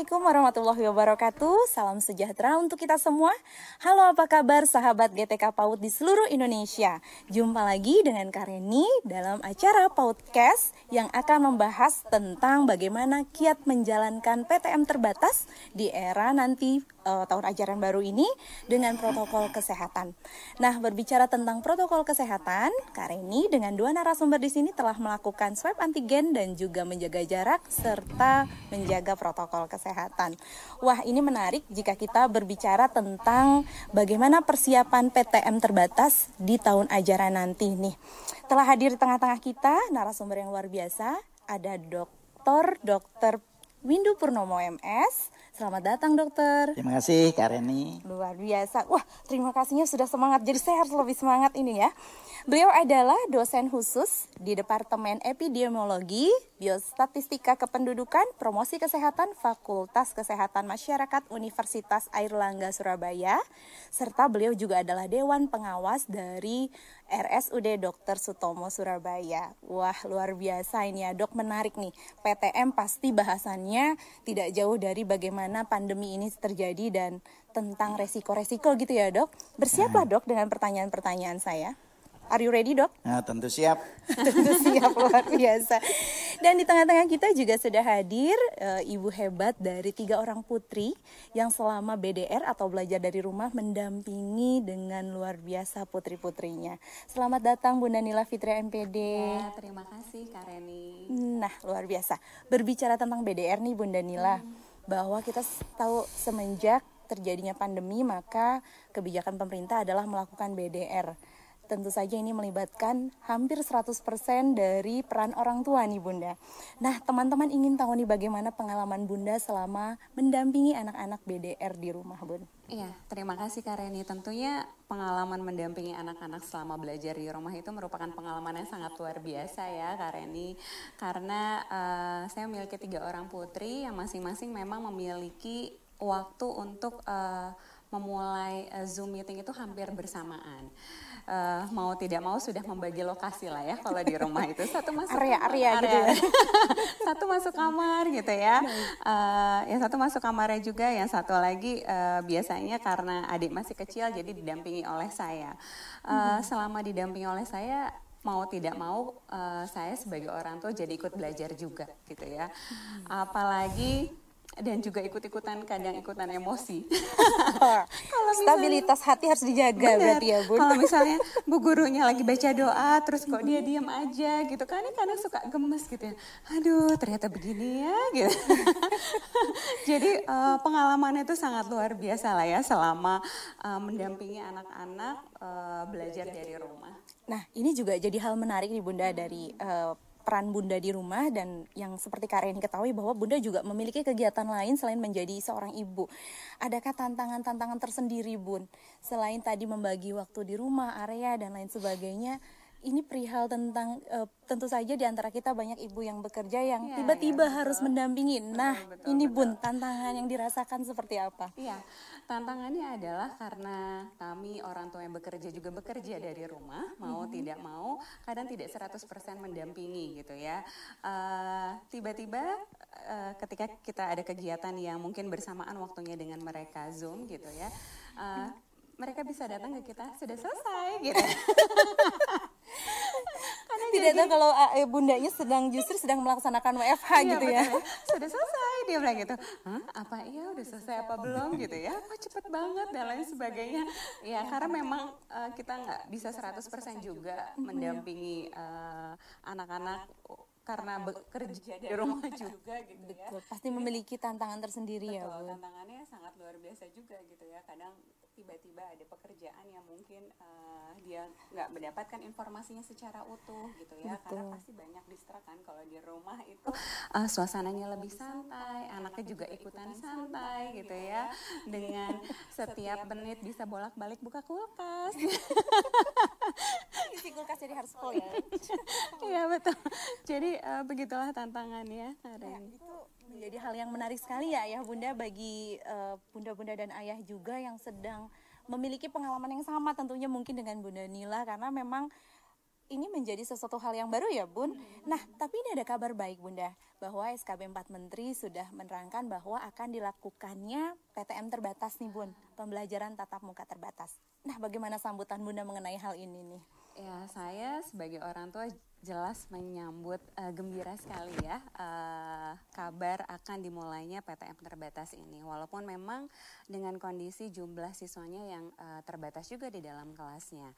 Assalamualaikum warahmatullahi wabarakatuh. Salam sejahtera untuk kita semua. Halo, apa kabar sahabat GTK PAUD di seluruh Indonesia? Jumpa lagi dengan Kak Reni dalam acara PAUDcast yang akan membahas tentang bagaimana kiat menjalankan PTM terbatas di era nanti tahun ajaran baru ini dengan protokol kesehatan. Nah, berbicara tentang protokol kesehatan, Kak Reni dengan dua narasumber di sini telah melakukan swab antigen dan juga menjaga jarak serta menjaga protokol kesehatan. Wah, ini menarik jika kita berbicara tentang bagaimana persiapan PTM terbatas di tahun ajaran nanti nih. Telah hadir di tengah-tengah kita narasumber yang luar biasa, ada Dr. Windu Purnomo MS. Selamat datang, dokter. Terima kasih, Kak Reni. Luar biasa. Wah, terima kasihnya sudah semangat. Jadi saya harus lebih semangat ini ya. Beliau adalah dosen khusus di Departemen Epidemiologi, Biostatistika Kependudukan, Promosi Kesehatan, Fakultas Kesehatan Masyarakat Universitas Airlangga Surabaya. Serta beliau juga adalah Dewan Pengawas dari RSUD Dr. Sutomo Surabaya. Wah, luar biasa ini ya, dok. Menarik nih. PTM pasti bahasannya tidak jauh dari bagaimana pandemi ini terjadi dan tentang resiko-resiko gitu ya, dok. Bersiaplah, dok, dengan pertanyaan-pertanyaan saya. Are you ready, dok? Nah, tentu siap. Tentu siap, luar biasa. Dan di tengah-tengah kita juga sudah hadir ibu hebat dari 3 orang putri yang selama BDR atau belajar dari rumah mendampingi dengan luar biasa putri-putrinya. Selamat datang Bunda Nila Fitria MPD. Ya, terima kasih Kak Reni. Nah, luar biasa. Berbicara tentang BDR nih Bunda Nila, bahwa kita tahu semenjak terjadinya pandemi maka kebijakan pemerintah adalah melakukan BDR. Tentu saja ini melibatkan hampir 100% dari peran orang tua nih Bunda. Nah, teman-teman ingin tahu nih bagaimana pengalaman Bunda selama mendampingi anak-anak BDR di rumah, Bun. Iya, terima kasih Kak Reni. Tentunya pengalaman mendampingi anak-anak selama belajar di rumah itu merupakan pengalaman yang sangat luar biasa ya Kak Reni. Karena saya memiliki 3 orang putri yang masing-masing memang memiliki waktu untuk memulai Zoom meeting itu hampir bersamaan. Mau tidak mau sudah membagi lokasi lah ya kalau di rumah itu, satu masuk area gitu ya. Satu masuk kamar gitu ya, yang satu masuk kamarnya juga, yang satu lagi biasanya karena adik masih kecil jadi didampingi oleh saya. Selama didampingi oleh saya, mau tidak mau saya sebagai orang tua jadi ikut belajar juga gitu ya, apalagi dan juga kadang ikutan emosi. Stabilitas hati harus dijaga. Bener, berarti ya Bun. Kalau misalnya bu gurunya lagi baca doa terus kok dia diam aja gitu kan, kadang suka gemes gitu ya. Aduh, ternyata begini ya gitu. Jadi pengalamannya itu sangat luar biasa lah ya selama mendampingi anak-anak belajar dari rumah. Nah, ini juga jadi hal menarik nih Bunda dari peran Bunda di rumah, dan yang seperti Kak Reni ketahui bahwa Bunda juga memiliki kegiatan lain selain menjadi seorang ibu. Adakah tantangan-tantangan tersendiri Bun? Selain tadi membagi waktu di rumah, area dan lain sebagainya, ini perihal tentang tentu saja di antara kita banyak ibu yang bekerja yang tiba-tiba harus mendampingi. Nah, ini Bun, tantangan yang dirasakan seperti apa? Iya, tantangannya adalah karena kami orang tua yang bekerja juga bekerja dari rumah, mau tidak mau, kadang tidak 100% mendampingi gitu ya. Tiba-tiba ketika kita ada kegiatan yang mungkin bersamaan waktunya dengan mereka Zoom gitu ya, mereka bisa datang ke kita, sudah selesai gitu. Tidak tahu kalau bundanya justru sedang melaksanakan WFH gitu ya. Sudah selesai, dia bilang gitu. Hah, apa iya udah selesai apa belum gitu ya. Kok cepet banget dan lain sebagainya. Ya karena memang kita nggak bisa 100% juga mendampingi anak-anak karena bekerja di rumah juga gitu ya. Betul, pasti memiliki tantangan tersendiri. Betul, ya Bu. Tantangannya sangat luar biasa juga gitu ya. Kadang tiba-tiba ada pekerjaan yang mungkin dia nggak mendapatkan informasinya secara utuh gitu ya. Betul. Karena pasti banyak distrakan kalau di rumah itu suasananya lebih santai, anaknya juga ikutan santai gitu ya. Dengan setiap menit bisa bolak-balik buka kulkas. Isi kulkas jadi harus full ya. Iya betul. Jadi begitulah tantangannya. Ya, itu menjadi hal yang menarik sekali ya Bunda, bagi bunda-bunda dan ayah juga yang sedang memiliki pengalaman yang sama tentunya mungkin dengan Bunda Nila, karena memang ini menjadi sesuatu hal yang baru ya Bun. Nah, tapi ini ada kabar baik Bunda, bahwa SKB 4 Menteri sudah menerangkan bahwa akan dilakukannya PTM terbatas nih Bun, pembelajaran tatap muka terbatas. Nah, bagaimana sambutan Bunda mengenai hal ini nih? Ya, saya sebagai orang tua jelas menyambut gembira sekali ya kabar akan dimulainya PTM terbatas ini. Walaupun memang dengan kondisi jumlah siswanya yang terbatas juga di dalam kelasnya.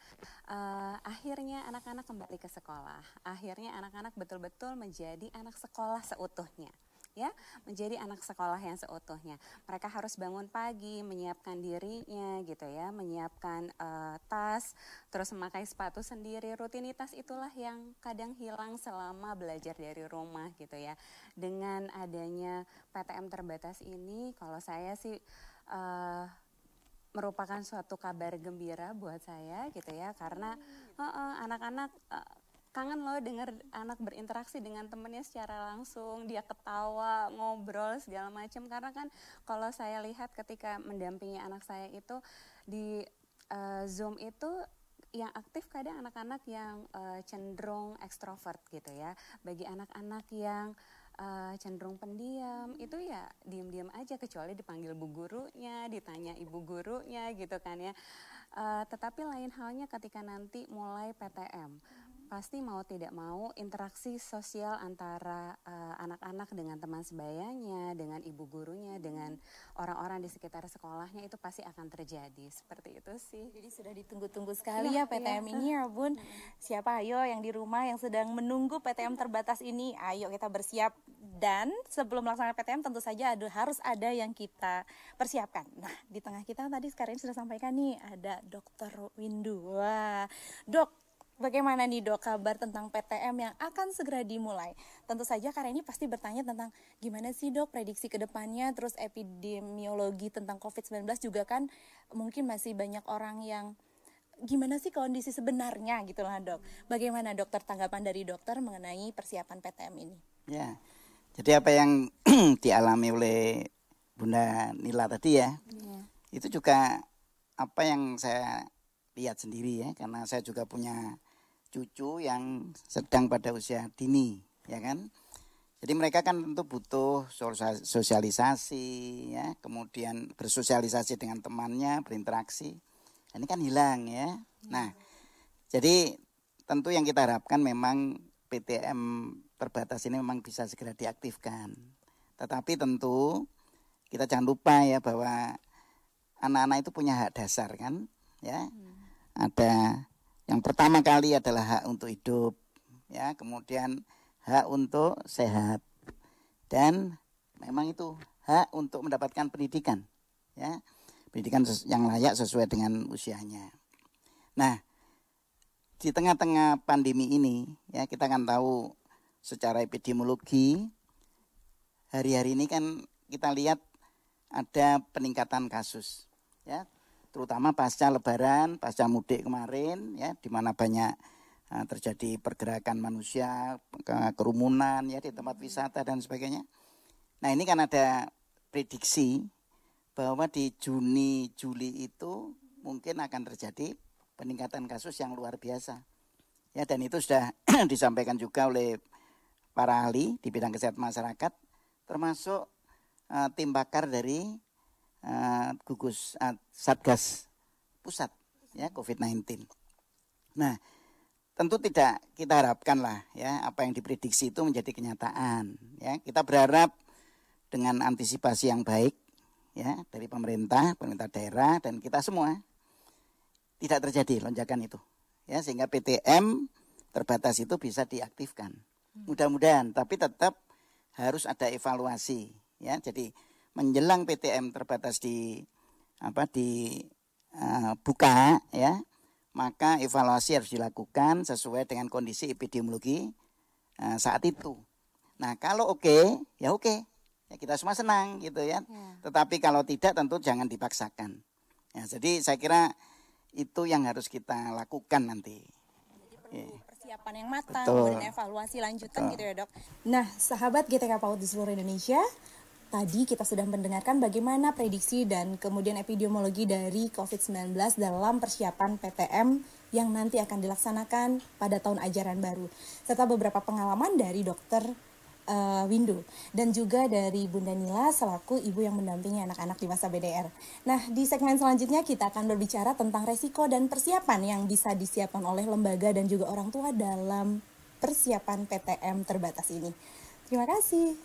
Akhirnya anak-anak kembali ke sekolah. Akhirnya anak-anak betul-betul menjadi anak sekolah seutuhnya. Ya, menjadi anak sekolah yang seutuhnya. Mereka harus bangun pagi, menyiapkan dirinya gitu ya, menyiapkan tas, terus memakai sepatu sendiri. Rutinitas itulah yang kadang hilang selama belajar dari rumah gitu ya. Dengan adanya PTM terbatas ini, kalau saya sih merupakan suatu kabar gembira buat saya gitu ya, karena anak-anak kangen loh dengar anak berinteraksi dengan temennya secara langsung, dia ketawa, ngobrol segala macam. Karena kan kalau saya lihat ketika mendampingi anak saya itu di Zoom itu yang aktif kadang anak-anak yang cenderung ekstrovert gitu ya. Bagi anak-anak yang cenderung pendiam itu ya diam-diam aja, kecuali dipanggil bu gurunya, ditanya ibu gurunya gitu kan ya. Tetapi lain halnya ketika nanti mulai PTM. Pasti mau tidak mau interaksi sosial antara anak-anak dengan teman sebayanya, dengan ibu gurunya, dengan orang-orang di sekitar sekolahnya itu pasti akan terjadi. Seperti itu sih. Jadi sudah ditunggu-tunggu sekali ya PTM ini ya Bun. Siapa ayo yang di rumah yang sedang menunggu PTM terbatas ini, ayo kita bersiap. Dan sebelum melaksanakan PTM tentu saja harus ada yang kita persiapkan. Nah, di tengah kita tadi sekarang sudah sampaikan nih ada Dokter Windu. Wah, Dok, bagaimana nih Dok kabar tentang PTM yang akan segera dimulai? Tentu saja karena ini pasti bertanya tentang gimana sih Dok prediksi ke depannya, terus epidemiologi tentang COVID-19 juga kan mungkin masih banyak orang yang gimana sih kondisi sebenarnya gitu lah Dok. Bagaimana Dokter tanggapan dari dokter mengenai persiapan PTM ini? Ya, jadi apa yang dialami oleh Bunda Nila tadi ya, itu juga apa yang saya lihat sendiri ya, karena saya juga punya cucu yang sedang pada usia dini, ya kan. Jadi mereka kan tentu butuh sosialisasi, ya, kemudian bersosialisasi dengan temannya, berinteraksi. Ini kan hilang ya. Nah, jadi tentu yang kita harapkan memang PTM terbatas ini memang bisa segera diaktifkan. Tetapi tentu kita jangan lupa ya bahwa anak-anak itu punya hak dasar kan, ya. Ada yang pertama kali adalah hak untuk hidup, ya, kemudian hak untuk sehat, dan memang itu hak untuk mendapatkan pendidikan, ya, pendidikan yang layak sesuai dengan usianya. Nah, di tengah-tengah pandemi ini, ya, kita kan tahu secara epidemiologi hari-hari ini kan kita lihat ada peningkatan kasus, ya. Terutama pasca Lebaran, pasca mudik kemarin, ya, di mana banyak terjadi pergerakan manusia, kerumunan, ya, di tempat wisata dan sebagainya. Nah, ini kan ada prediksi bahwa di Juni, Juli itu mungkin akan terjadi peningkatan kasus yang luar biasa. Ya, dan itu sudah disampaikan juga oleh para ahli di bidang kesehatan masyarakat, termasuk tim pakar dari gugus Satgas Pusat, ya, COVID-19. Nah, tentu tidak kita harapkan lah ya apa yang diprediksi itu menjadi kenyataan, ya. Kita berharap dengan antisipasi yang baik, ya, dari pemerintah daerah dan kita semua tidak terjadi lonjakan itu, ya, sehingga PTM terbatas itu bisa diaktifkan. Mudah-mudahan, tapi tetap harus ada evaluasi, ya. Jadi menjelang PTM terbatas buka, ya, maka evaluasi harus dilakukan sesuai dengan kondisi epidemiologi saat itu. Nah, kalau oke, ya oke, ya, kita semua senang gitu ya. Tetapi kalau tidak tentu jangan dipaksakan. Ya, jadi saya kira itu yang harus kita lakukan nanti. Jadi perlu persiapan yang matang dan evaluasi lanjutan. Betul. Gitu ya Dok. Nah, sahabat GTK PAUD di seluruh Indonesia, tadi kita sudah mendengarkan bagaimana prediksi dan kemudian epidemiologi dari COVID-19 dalam persiapan PTM yang nanti akan dilaksanakan pada tahun ajaran baru, serta beberapa pengalaman dari Dokter Windu dan juga dari Bunda Nila selaku ibu yang mendampingi anak-anak di masa BDR. Nah, di segmen selanjutnya kita akan berbicara tentang resiko dan persiapan yang bisa disiapkan oleh lembaga dan juga orang tua dalam persiapan PTM terbatas ini. Terima kasih.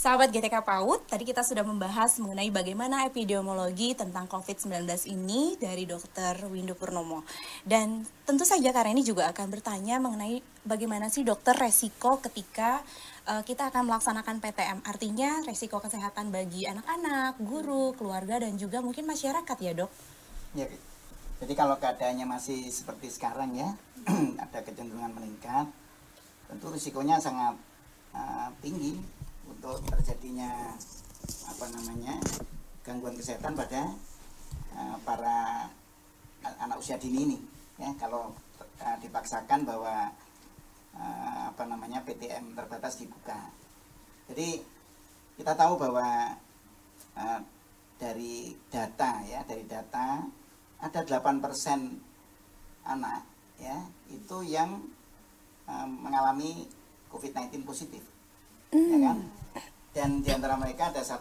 Sahabat GTK PAUD, tadi kita sudah membahas mengenai bagaimana epidemiologi tentang COVID-19 ini dari Dr. Windu Purnomo. Dan tentu saja karena ini juga akan bertanya mengenai bagaimana sih dokter resiko ketika kita akan melaksanakan PTM. Artinya resiko kesehatan bagi anak-anak, guru, keluarga, dan juga mungkin masyarakat ya dok? Ya, jadi kalau keadaannya masih seperti sekarang ya, ada kecenderungan meningkat, tentu risikonya sangat tinggi untuk terjadinya gangguan kesehatan pada para anak usia dini ini ya, kalau dipaksakan bahwa PTM terbatas dibuka. Jadi kita tahu bahwa dari data ada 8% anak ya itu yang mengalami COVID-19 positif. Ya kan? Dan di antara mereka ada 1,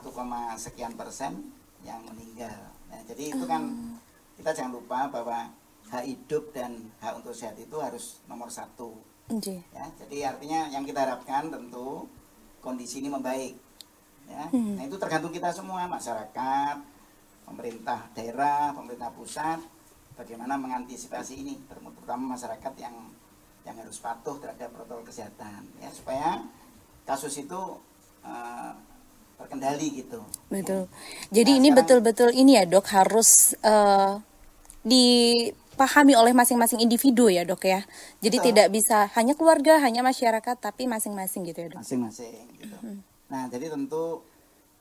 sekian persen yang meninggal. Nah, jadi itu kan kita jangan lupa bahwa hak hidup dan hak untuk sehat itu harus nomor 1. Ya, jadi artinya yang kita harapkan tentu kondisi ini membaik. Ya. Nah, itu tergantung kita semua, masyarakat, pemerintah daerah, pemerintah pusat, bagaimana mengantisipasi ini, terutama masyarakat yang harus patuh terhadap protokol kesehatan, ya supaya kasus itu terkendali gitu. Betul. Jadi ini betul-betul ini ya dok harus dipahami oleh masing-masing individu ya dok ya. Jadi betul. Tidak bisa hanya keluarga, hanya masyarakat, tapi masing-masing gitu ya dok. Masing-masing gitu. Nah jadi tentu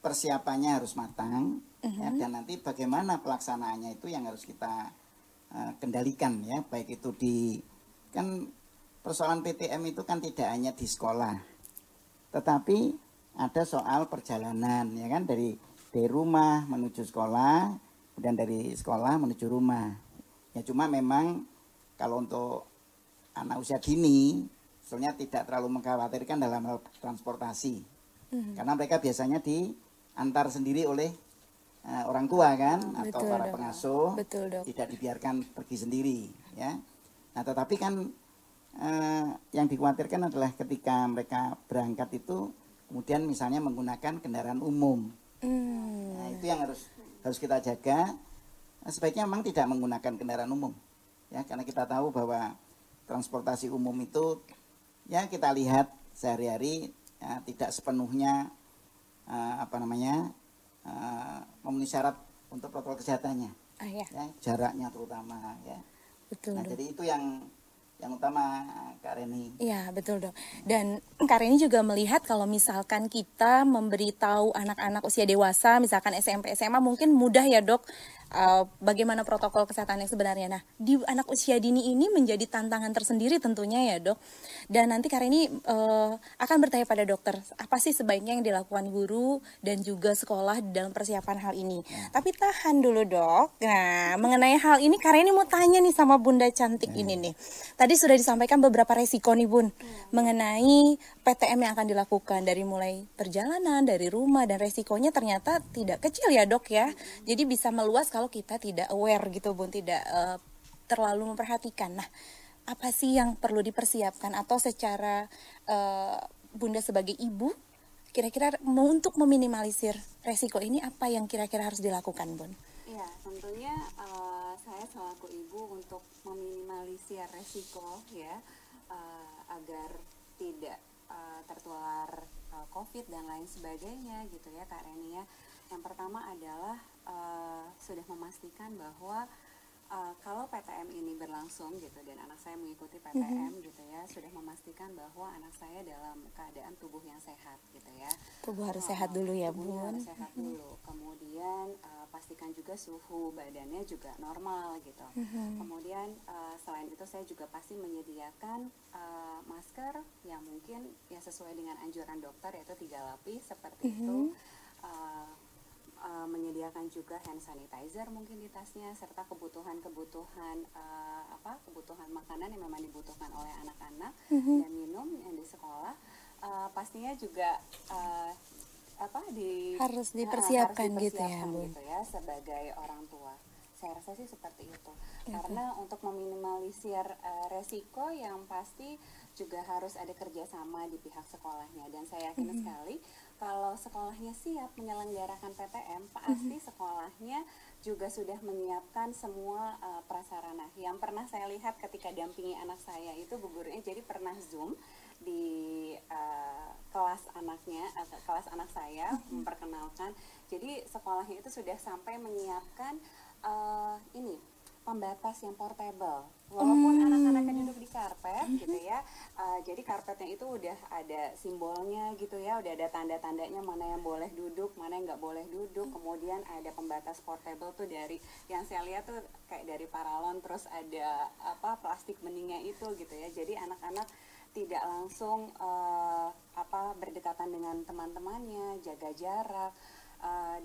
persiapannya harus matang ya, dan nanti bagaimana pelaksanaannya itu yang harus kita kendalikan ya. Baik itu kan persoalan PTM itu kan tidak hanya di sekolah, tetapi ada soal perjalanan ya kan, dari rumah menuju sekolah dan dari sekolah menuju rumah. Ya cuma memang kalau untuk anak usia dini sebenarnya tidak terlalu mengkhawatirkan dalam hal transportasi. Karena mereka biasanya diantar sendiri oleh orang tua kan, atau para pengasuh. Betul, dok. Tidak dibiarkan pergi sendiri ya. Nah, tetapi kan yang dikhawatirkan adalah ketika mereka berangkat itu kemudian misalnya menggunakan kendaraan umum. Nah, itu yang harus kita jaga. Nah, sebaiknya memang tidak menggunakan kendaraan umum ya, karena kita tahu bahwa transportasi umum itu ya kita lihat sehari-hari ya, tidak sepenuhnya memenuhi syarat untuk protokol kesehatannya. Ya, jaraknya terutama ya. Betul. Nah, jadi itu yang utama Kak Reni. Iya betul dok. Dan Kak Reni juga melihat kalau misalkan kita memberitahu anak-anak usia dewasa, misalkan SMP, SMA mungkin mudah ya dok, bagaimana protokol kesehatan yang sebenarnya. Nah di anak usia dini ini menjadi tantangan tersendiri tentunya ya dok. Dan nanti Kak Reni akan bertanya pada dokter, apa sih sebaiknya yang dilakukan guru dan juga sekolah dalam persiapan hal ini. Tapi tahan dulu dok. Nah mengenai hal ini Kak Reni mau tanya nih sama Bunda cantik ini nih. Tadi sudah disampaikan beberapa resiko nih Bun mengenai PTM yang akan dilakukan, dari mulai perjalanan, dari rumah, dan resikonya ternyata tidak kecil ya dok ya. Jadi bisa meluas kalau kita tidak aware gitu Bun, tidak terlalu memperhatikan. Nah apa sih yang perlu dipersiapkan, atau secara Bunda sebagai ibu kira-kira untuk meminimalisir resiko ini apa yang kira-kira harus dilakukan Bun? Ya tentunya saya selaku ibu untuk meminimalisir resiko ya, agar tidak tertular COVID dan lain sebagainya gitu ya Kak Reni ya. Yang pertama adalah sudah memastikan bahwa kalau PTM ini berlangsung langsung gitu dan anak saya mengikuti PTM gitu ya, sudah memastikan bahwa anak saya dalam keadaan tubuh yang sehat gitu ya. Tubuh harus sehat dulu ya, Tubuhnya Bun. harus sehat dulu. Kemudian pastikan juga suhu badannya juga normal gitu. Kemudian selain itu saya juga pasti menyediakan masker yang mungkin ya sesuai dengan anjuran dokter, yaitu 3 lapis seperti itu. Menyediakan juga hand sanitizer mungkin di tasnya, serta kebutuhan-kebutuhan kebutuhan makanan yang memang dibutuhkan oleh anak-anak dan minum yang di sekolah. Pastinya juga Harus dipersiapkan gitu ya, dipersiapkan Bun. gitu ya sebagai orang tua. Saya rasa sih seperti itu. Karena untuk meminimalisir resiko yang pasti juga harus ada kerjasama di pihak sekolahnya, dan saya yakin sekali kalau sekolahnya siap menyelenggarakan PTM, pasti sekolahnya juga sudah menyiapkan semua prasarana. Yang pernah saya lihat ketika dampingi anak saya itu, bu gurunya jadi pernah Zoom di kelas anak saya memperkenalkan. Jadi sekolahnya itu sudah sampai menyiapkan pembatas yang portable, walaupun anak-anaknya duduk di karpet gitu ya, jadi karpetnya itu udah ada simbolnya gitu ya, udah ada tanda-tandanya mana yang boleh duduk, mana yang nggak boleh duduk. Kemudian ada pembatas portable tuh dari yang saya lihat tuh kayak dari paralon, terus ada plastik beningnya itu gitu ya, jadi anak-anak tidak langsung berdekatan dengan teman-temannya, jaga jarak.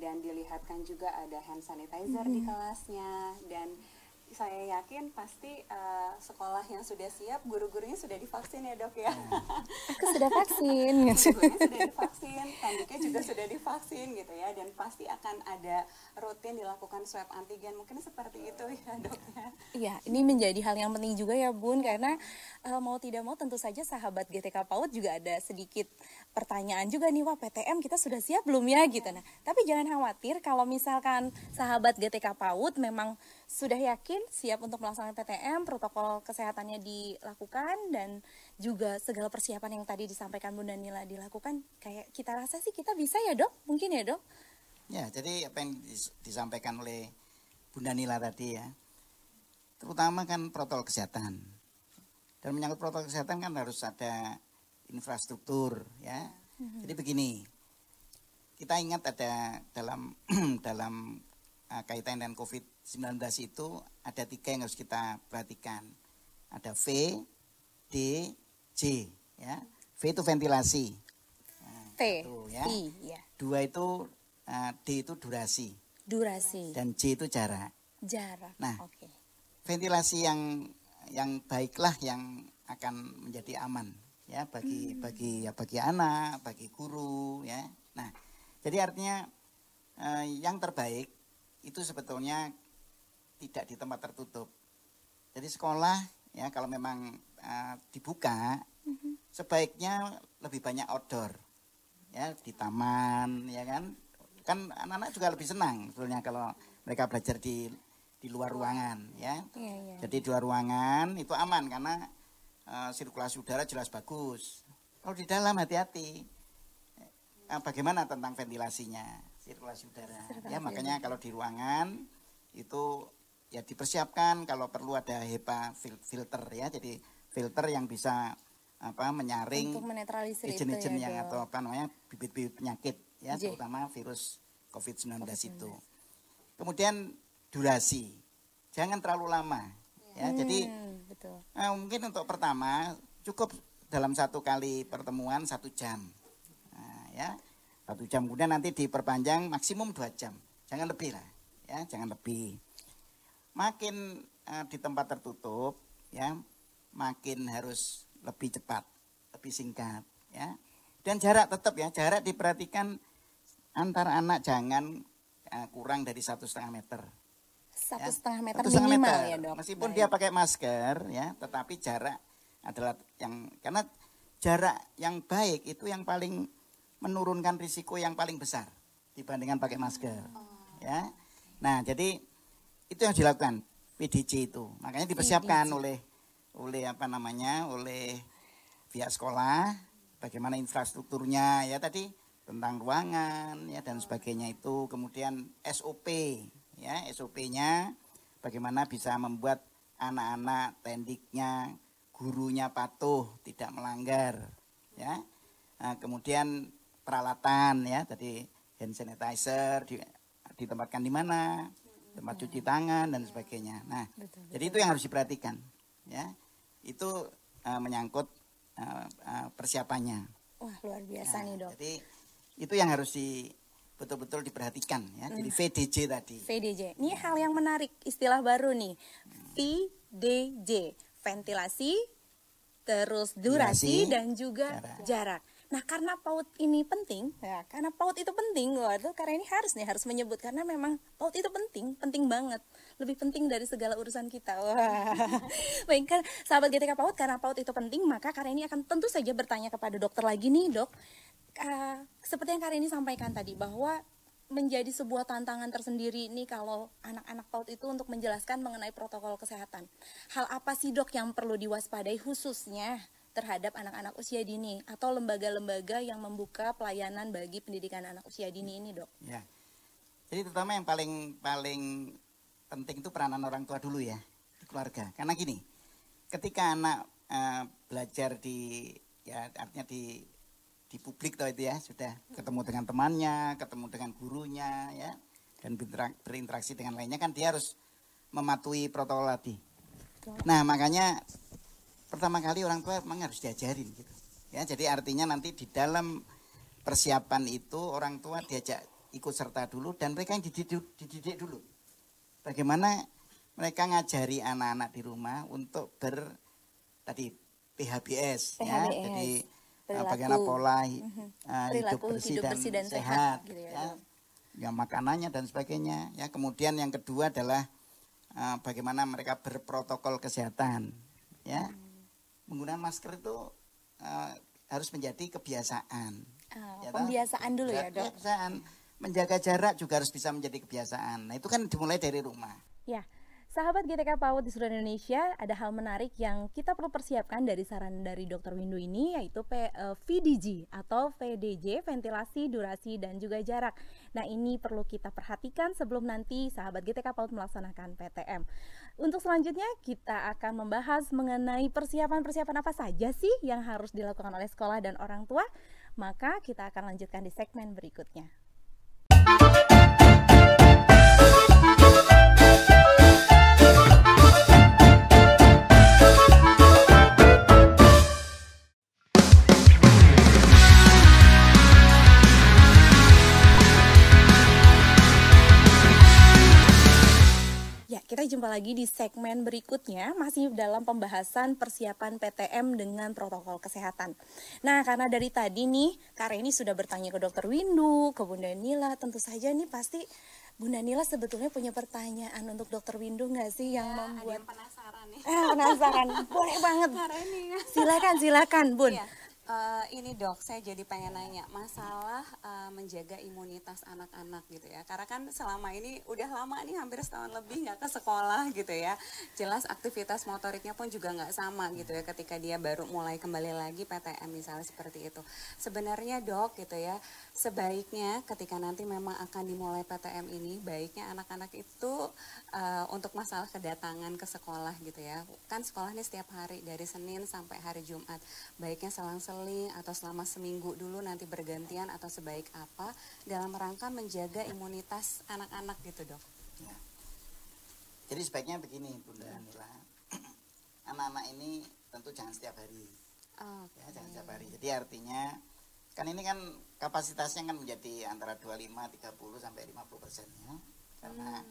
Dan dilihatkan juga ada hand sanitizer di kelasnya, dan saya yakin pasti sekolah yang sudah siap, guru-gurunya sudah divaksin ya, Dok ya. Aku sudah vaksin. Guru-gurunya sudah divaksin, tandiknya juga sudah divaksin gitu ya, dan pasti akan ada rutin dilakukan swab antigen, mungkin seperti itu ya, Dok ya. Iya, ini menjadi hal yang penting juga ya, Bun, karena mau tidak mau tentu saja sahabat GTK PAUD juga ada sedikit pertanyaan juga nih, wah PTM kita sudah siap belum ya gitu. Nah, tapi jangan khawatir kalau misalkan sahabat GTK PAUD memang sudah yakin siap untuk melaksanakan PTM, protokol kesehatannya dilakukan dan juga segala persiapan yang tadi disampaikan Bunda Nila dilakukan, kayak kita rasa sih kita bisa ya, Dok? Mungkin ya, Dok? Ya, jadi apa yang disampaikan oleh Bunda Nila tadi ya, terutama kan protokol kesehatan. Dan menyangkut protokol kesehatan kan harus ada infrastruktur ya. Jadi begini, kita ingat ada dalam kaitan dengan COVID-19 itu ada 3 yang harus kita perhatikan. Ada V, D, J ya. V itu ventilasi. Nah, T, itu, ya. I, ya. 2 itu D itu durasi. Durasi. Dan J itu jarak. Jarak. Nah, Oke. ventilasi yang baiklah yang akan menjadi aman ya bagi anak, bagi guru ya. Nah, jadi artinya yang terbaik itu sebetulnya tidak di tempat tertutup. Jadi sekolah ya kalau memang dibuka sebaiknya lebih banyak outdoor ya, di taman ya kan. Kan anak-anak juga lebih senang sebetulnya kalau mereka belajar di luar ruangan ya. Iya. Jadi di luar ruangan itu aman karena sirkulasi udara jelas bagus. Kalau di dalam hati-hati. Bagaimana tentang ventilasinya, sirkulasi udara? Ya makanya kalau di ruangan itu ya dipersiapkan kalau perlu ada HEPA filter ya. Jadi filter yang bisa menyaring Untuk menetralisir ijen-ijen itu ya, yang Dok. atau bibit-bibit penyakit ya, terutama virus COVID-19 itu. Kemudian durasi, jangan terlalu lama ya. Jadi betul. mungkin untuk pertama cukup dalam 1 kali pertemuan 1 jam. Nah, ya 1 jam, kemudian nanti diperpanjang maksimum 2 jam, jangan lebih lah ya, jangan lebih. Makin di tempat tertutup ya, makin harus lebih cepat, lebih singkat ya. Dan jarak tetap ya, jarak diperhatikan antar anak jangan kurang dari 1,5 meter. 1,5 meter 1,5 minimal ya, Dok. Meskipun Baik. dia pakai masker ya, tetapi jarak adalah karena jarak yang baik itu yang paling menurunkan risiko yang paling besar dibandingkan pakai masker ya. Nah, jadi itu yang dilakukan PDJ itu. Makanya dipersiapkan oleh pihak sekolah bagaimana infrastrukturnya ya, tadi tentang ruangan ya dan sebagainya itu. Kemudian SOP ya, SOP-nya bagaimana bisa membuat anak-anak tendiknya, gurunya patuh, tidak melanggar, ya. Kemudian peralatan, ya, tadi hand sanitizer ditempatkan di mana, tempat cuci tangan dan sebagainya. Nah, jadi itu yang harus diperhatikan, ya. Itu menyangkut persiapannya. Wah, luar biasa nih, Dok. Jadi itu yang harus betul-betul diperhatikan, ya. Jadi VDJ tadi. VDJ. Ini hal yang menarik, istilah baru nih. VDJ, ventilasi, terus durasi dan juga jarak. Nah, karena PAUD ini penting, ya, karena PAUD itu penting, waduh, karena ini harus menyebut, karena memang PAUD itu penting banget, lebih penting dari segala urusan kita. Wah. Baik, kan, sahabat GTK PAUD, karena PAUD itu penting, maka karena ini akan tentu saja bertanya kepada dokter lagi nih, Dok. Seperti yang Kareni sampaikan tadi, bahwa menjadi sebuah tantangan tersendiri nih kalau anak-anak PAUD itu untuk menjelaskan mengenai protokol kesehatan. Hal apa sih, Dok, yang perlu diwaspadai khususnya terhadap anak-anak usia dini atau lembaga-lembaga yang membuka pelayanan bagi pendidikan anak usia dini ini, Dok? Ya. Jadi terutama yang paling penting itu peranan orang tua dulu, ya, di keluarga. Karena gini, ketika anak belajar artinya di publik toh itu, ya, sudah ketemu dengan temannya, ketemu dengan gurunya, ya, dan berinteraksi dengan lainnya, kan dia harus mematuhi protokol tadi. Nah, makanya pertama kali orang tua memang harus diajarin gitu, ya. Jadi artinya nanti di dalam persiapan itu orang tua diajak ikut serta dulu, dan mereka yang dididik dulu bagaimana mereka ngajari anak-anak di rumah untuk PHBS, ya. Jadi bagaimana pola hidup bersih dan sehat, gitu, ya, makanannya dan sebagainya, ya. Kemudian yang kedua adalah bagaimana mereka berprotokol kesehatan, ya. Menggunakan masker itu harus menjadi kebiasaan. Pembiasaan dulu, ya, Dok. Kebiasaan. Menjaga jarak juga harus bisa menjadi kebiasaan. Nah, itu kan dimulai dari rumah. Ya, sahabat GTK PAUD di seluruh Indonesia, ada hal menarik yang kita perlu persiapkan dari saran dari Dr. Windu ini, yaitu VDJ atau VDJ, ventilasi, durasi, dan juga jarak. Nah, ini perlu kita perhatikan sebelum nanti sahabat GTK PAUD melaksanakan PTM. Untuk selanjutnya, kita akan membahas mengenai persiapan-persiapan apa saja sih yang harus dilakukan oleh sekolah dan orang tua. Maka kita akan lanjutkan di segmen berikutnya. Kita jumpa lagi di segmen berikutnya, masih dalam pembahasan persiapan PTM dengan protokol kesehatan. Nah, karena dari tadi nih, Kareni sudah bertanya ke Dr. Windu, ke Bunda Nila, tentu saja nih pasti Bunda Nila sebetulnya punya pertanyaan untuk Dr. Windu nggak sih yang membuat... Ada yang penasaran nih. Penasaran, boleh banget. Silakan Bun. Iya. Ini Dok, saya jadi pengen nanya masalah menjaga imunitas anak-anak gitu ya. Karena kan selama ini udah lama nih, hampir setahun lebih nggak ke sekolah gitu ya. Jelas aktivitas motoriknya pun juga nggak sama gitu ya ketika dia baru mulai kembali lagi PTM misalnya seperti itu. Sebenarnya Dok gitu ya, sebaiknya ketika nanti memang akan dimulai PTM ini, baiknya anak-anak itu untuk masalah kedatangan ke sekolah gitu ya. Kan sekolahnya setiap hari dari Senin sampai hari Jumat. Baiknya selang-seling atau selama seminggu dulu nanti bergantian atau sebaik apa dalam rangka menjaga imunitas anak-anak gitu, Dok? Ya. Jadi sebaiknya begini, Bunda Nila, anak-anak ini tentu jangan setiap hari, ya, jangan setiap hari. Jadi artinya kan ini kan kapasitasnya kan menjadi antara 25, 30 sampai 50%, ya. Karena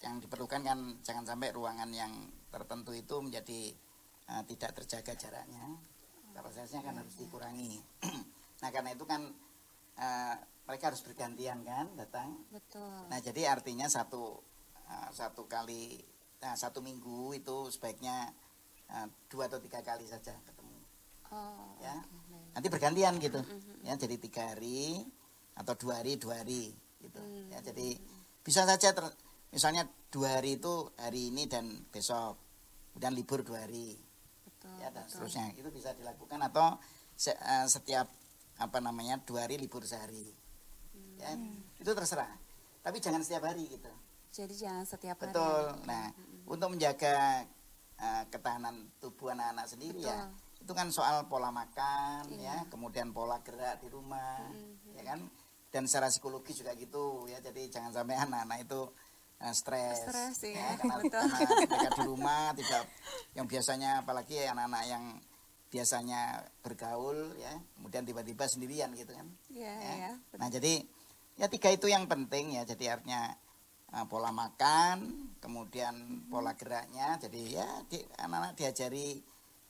yang diperlukan kan jangan sampai ruangan yang tertentu itu menjadi tidak terjaga jaraknya. Kapasitasnya kan harus dikurangi. Nah, karena itu kan mereka harus bergantian kan datang. Betul. Nah, jadi artinya satu minggu itu sebaiknya 2 atau 3 kali saja ketemu. Ya. Okay. Nanti bergantian gitu. Ya, jadi 3 hari atau 2 hari gitu. Ya, jadi bisa saja misalnya 2 hari itu hari ini dan besok. Kemudian libur 2 hari. Ya, dan seterusnya itu bisa dilakukan atau setiap 2 hari libur sehari, ya, itu terserah, tapi jangan setiap hari gitu. Jadi jangan setiap hari. Betul. Nah, untuk menjaga ketahanan tubuh anak-anak sendiri ya. Itu kan soal pola makan ya, kemudian pola gerak di rumah, ya kan. Dan secara psikologis juga gitu ya. Jadi jangan sampai anak-anak itu stres ya, karena mereka di rumah tidak, yang biasanya apalagi anak-anak yang biasanya bergaul ya, kemudian tiba-tiba sendirian gitu kan. Ya. Nah jadi ya 3 itu yang penting ya. Jadi artinya pola makan, kemudian pola geraknya. Jadi ya anak-anak diajari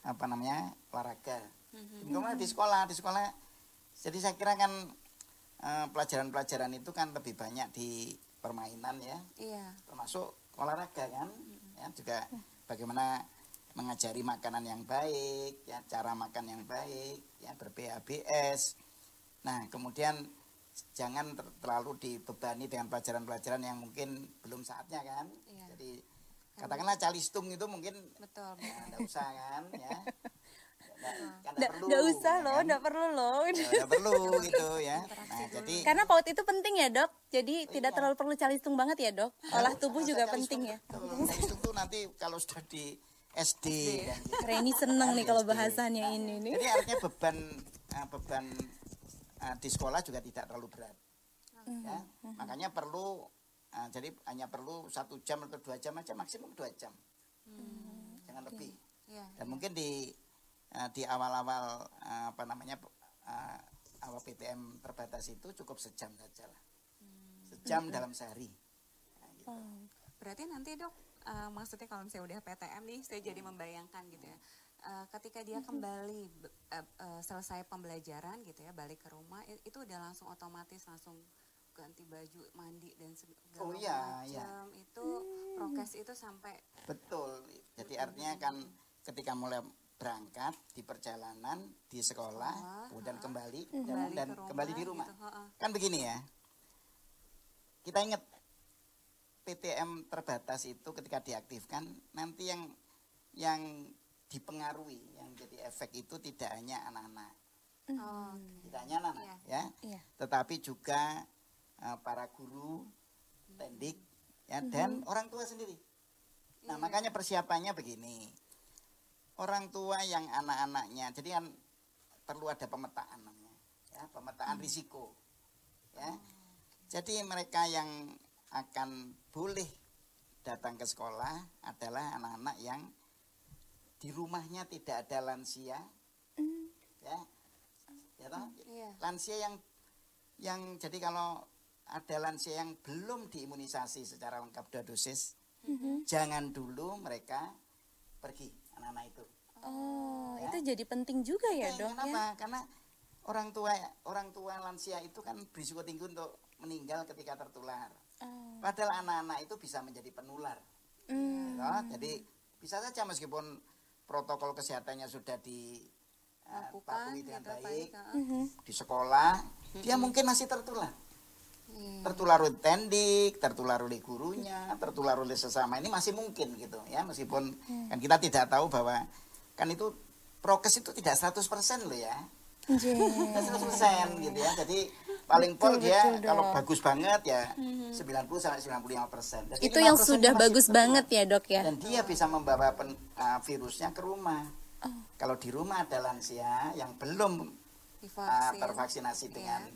olahraga. Kemudian di sekolah jadi saya kira kan pelajaran-pelajaran itu kan lebih banyak di permainan ya, termasuk olahraga kan, ya juga bagaimana mengajari makanan yang baik, ya cara makan yang baik, ya ber-PHBS. Nah kemudian jangan terlalu dibebani dengan pelajaran-pelajaran yang mungkin belum saatnya kan. Jadi katakanlah calistung itu mungkin nggak usah kan ya. Nggak usah loh, nggak perlu loh. Nggak perlu gitu ya. Nah, jadi karena PAUD itu penting ya dok. Jadi tidak terlalu perlu calistung banget ya dok. Olah tubuh juga penting ya. Calistung tuh nanti kalau sudah di SD. Dan gitu. Reni seneng nih kalau bahasanya ini nih. Jadi artinya beban di sekolah juga tidak terlalu berat. Ya, makanya perlu jadi hanya perlu 1 jam atau 2 jam aja, maksimum 2 jam. Jangan lebih. Dan mungkin di awal-awal awal PTM terbatas itu cukup sejam saja lah. Sejam dalam sehari. Nah, gitu. Berarti nanti dok, maksudnya kalau misalnya udah PTM nih, saya jadi membayangkan gitu ya. Ketika dia kembali selesai pembelajaran gitu ya, balik ke rumah, itu udah langsung otomatis langsung ganti baju, mandi dan segala macam. Itu prokes itu sampai betul. Jadi artinya kan ketika mulai berangkat di perjalanan di sekolah, kemudian kembali dan kembali di rumah. Gitu. Kan begini ya. Kita ingat PTM terbatas itu ketika diaktifkan nanti yang dipengaruhi, yang jadi efek itu tidak hanya anak-anak. Tidak hanya anak-anak ya. Tetapi juga para guru, pendik ya, dan orang tua sendiri. Nah, makanya persiapannya begini. Orang tua yang anak-anaknya, jadi kan perlu ada pemetaan namanya, ya, pemetaan risiko, ya. Jadi mereka yang akan boleh datang ke sekolah adalah anak-anak yang di rumahnya tidak ada lansia, ya, lansia yang jadi kalau ada lansia yang belum diimunisasi secara lengkap 2 dosis, jangan dulu mereka pergi. Anak-anak itu. Ya? Itu jadi penting juga ya dok. Kenapa? Ya? Karena orang tua lansia itu kan berisiko tinggi untuk meninggal ketika tertular. Padahal anak-anak itu bisa menjadi penular. Ya, jadi bisa saja meskipun protokol kesehatannya sudah dipatuhi dengan baik di sekolah, dia mungkin masih tertular. Tertular oleh tendik, tertular oleh gurunya, tertular oleh sesama, ini masih mungkin gitu ya, meskipun kan kita tidak tahu bahwa kan itu prokes itu tidak 100% loh ya. Tidak 100% gitu ya. Jadi paling pol dia kalau bagus banget ya 90-95%. Itu yang sudah bagus banget ya dok ya. Dan dia bisa membawa virusnya ke rumah. Kalau di rumah ada lansia yang belum tervaksinasi dengan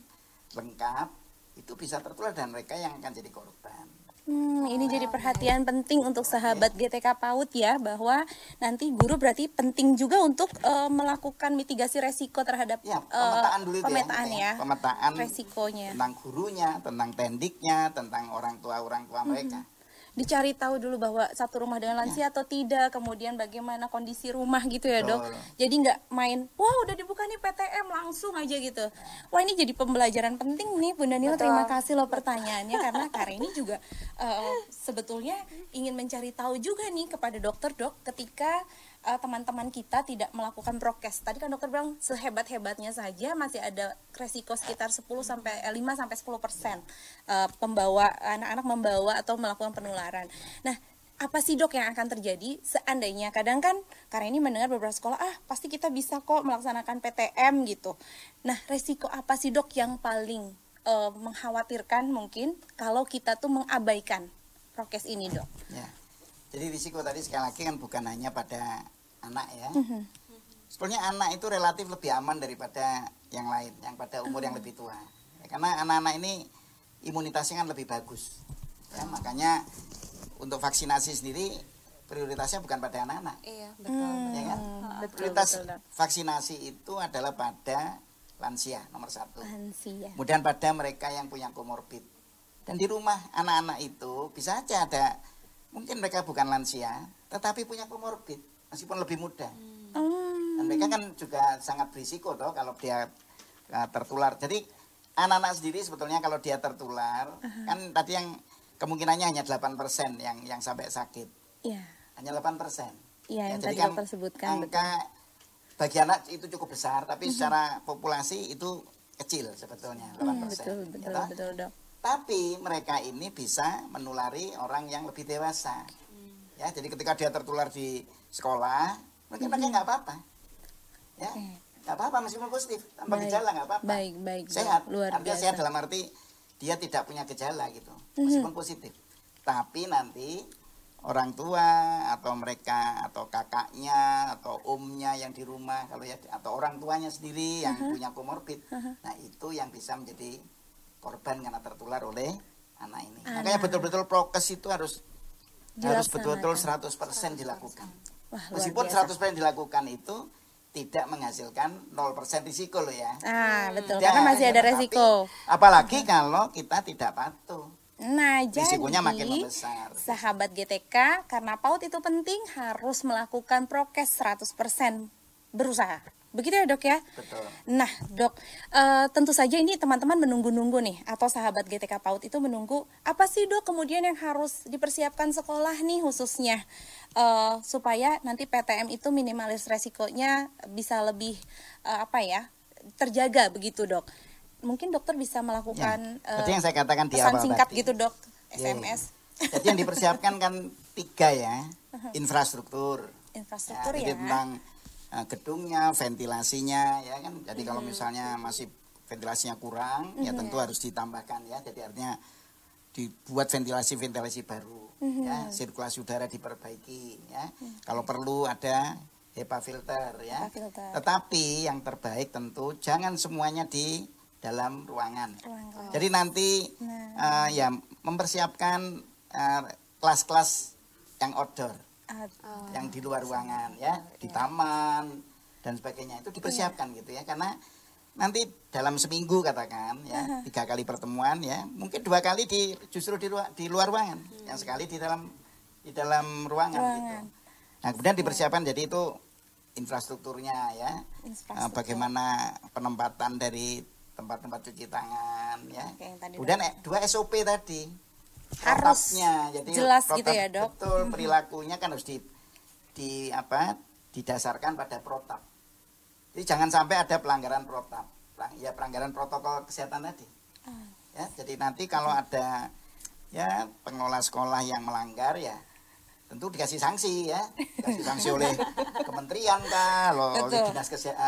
lengkap, itu bisa tertular dan mereka yang akan jadi korban. Ini jadi perhatian penting untuk sahabat GTK PAUD ya, bahwa nanti guru berarti penting juga untuk melakukan mitigasi resiko terhadap pemetaan dulu pemetaan resikonya, tentang gurunya, tentang tendiknya, tentang orang tua mereka. Dicari tahu dulu bahwa satu rumah dengan lansia atau tidak, kemudian bagaimana kondisi rumah gitu ya dok. Jadi nggak main, wah udah dibuka nih PTM langsung aja gitu. Wah ini jadi pembelajaran penting nih Bunda Nila. Terima kasih loh pertanyaannya, karena Kak Reni juga sebetulnya ingin mencari tahu juga nih kepada dokter dok, ketika teman-teman kita tidak melakukan prokes. Tadi kan dokter bilang sehebat-hebatnya saja masih ada resiko sekitar 5-10% pembawa anak-anak membawa atau melakukan penularan. Nah, apa sih dok yang akan terjadi seandainya kadang kan karena ini mendengar beberapa sekolah pasti kita bisa kok melaksanakan PTM gitu. Nah, resiko apa sih dok yang paling mengkhawatirkan mungkin kalau kita tuh mengabaikan prokes ini dok? Ya. Jadi risiko tadi sekali lagi kan bukan hanya pada anak ya. Sebetulnya anak itu relatif lebih aman daripada yang lain, yang pada umur yang lebih tua. Ya, karena anak-anak ini imunitasnya kan lebih bagus. Ya, makanya untuk vaksinasi sendiri prioritasnya bukan pada anak-anak. Iya, betul. Ya kan? Betul, Prioritas betul, Dok. vaksinasi itu adalah pada lansia nomor 1. Lansia. Kemudian pada mereka yang punya komorbid. Dan di rumah anak-anak itu bisa aja ada, mungkin mereka bukan lansia, tetapi punya komorbid, meskipun lebih muda. Dan mereka kan juga sangat berisiko toh kalau dia tertular. Jadi anak-anak sendiri sebetulnya kalau dia tertular, kan tadi yang kemungkinannya hanya 8% yang sampai sakit. Iya. Hanya 8%. Iya, yang jadi tadi kan dokter sebutkan, angka bagi anak itu cukup besar, tapi secara populasi itu kecil sebetulnya 8%. Betul, ya toh? betul, Dok. Tapi mereka ini bisa menulari orang yang lebih dewasa. Ya, jadi ketika dia tertular di sekolah, mungkin mereka nggak apa-apa. Ya, nggak apa-apa meskipun positif, tanpa Baik. gejala nggak apa-apa. Baik, Dok. Sehat. Luar Artinya biasa. sehat dalam arti dia tidak punya gejala gitu, meskipun positif. Tapi nanti orang tua atau mereka atau kakaknya atau omnya yang di rumah kalau ya atau orang tuanya sendiri yang punya komorbid, nah itu yang bisa menjadi korban karena tertular oleh anak ini. Makanya betul-betul prokes itu harus betul-betul 100% dilakukan. Wah, luar Meskipun biasa. 100% dilakukan itu tidak menghasilkan 0% risiko loh ya. Betul, Tidak, karena masih ada tetapi resiko. Apalagi kalau kita tidak patuh. Nah, Risikonya jadi makin membesar. sahabat GTK, karena PAUD itu penting harus melakukan prokes 100%, berusaha. Begitu ya, Dok ya? Betul. Nah, Dok, tentu saja ini teman-teman menunggu-nunggu nih, atau sahabat GTK PAUD itu menunggu, apa sih, Dok, kemudian yang harus dipersiapkan sekolah nih khususnya, supaya nanti PTM itu minimalis resikonya bisa lebih, terjaga begitu, Dok. Mungkin dokter bisa melakukan Tadi yang saya katakan di pesan awal singkat tadi. gitu, Dok, Iya, SMS. iya. Jadi yang dipersiapkan kan 3 ya, infrastruktur. Infrastruktur Jadi ya. tentang gedungnya, ventilasinya, ya kan. Jadi kalau misalnya masih ventilasinya kurang, ya tentu harus ditambahkan ya. Jadi artinya dibuat ventilasi baru, ya, sirkulasi udara diperbaiki, ya. Kalau perlu ada HEPA filter, ya. HEPA filter. Tetapi yang terbaik tentu jangan semuanya di dalam ruangan. Ruangan. Jadi nanti ya mempersiapkan kelas-kelas yang outdoor, yang di luar ruangan ya, di taman dan sebagainya itu dipersiapkan gitu ya, karena nanti dalam seminggu katakan ya 3 kali pertemuan ya, mungkin 2 kali justru di luar ruangan, yang sekali di dalam ruangan gitu. Nah kemudian dipersiapkan jadi itu infrastrukturnya ya, bagaimana penempatan dari tempat-tempat cuci tangan ya. Kemudian 2 SOP tadi harus jadi jelas gitu ya, Dok. Betul, perilakunya kan harus didasarkan pada protap. Jadi jangan sampai ada pelanggaran protap. Ya pelanggaran protokol kesehatan tadi. Ya, jadi nanti kalau ada ya pengelola sekolah yang melanggar ya tentu dikasih sanksi ya, dikasih sanksi oleh kementerian kah, oleh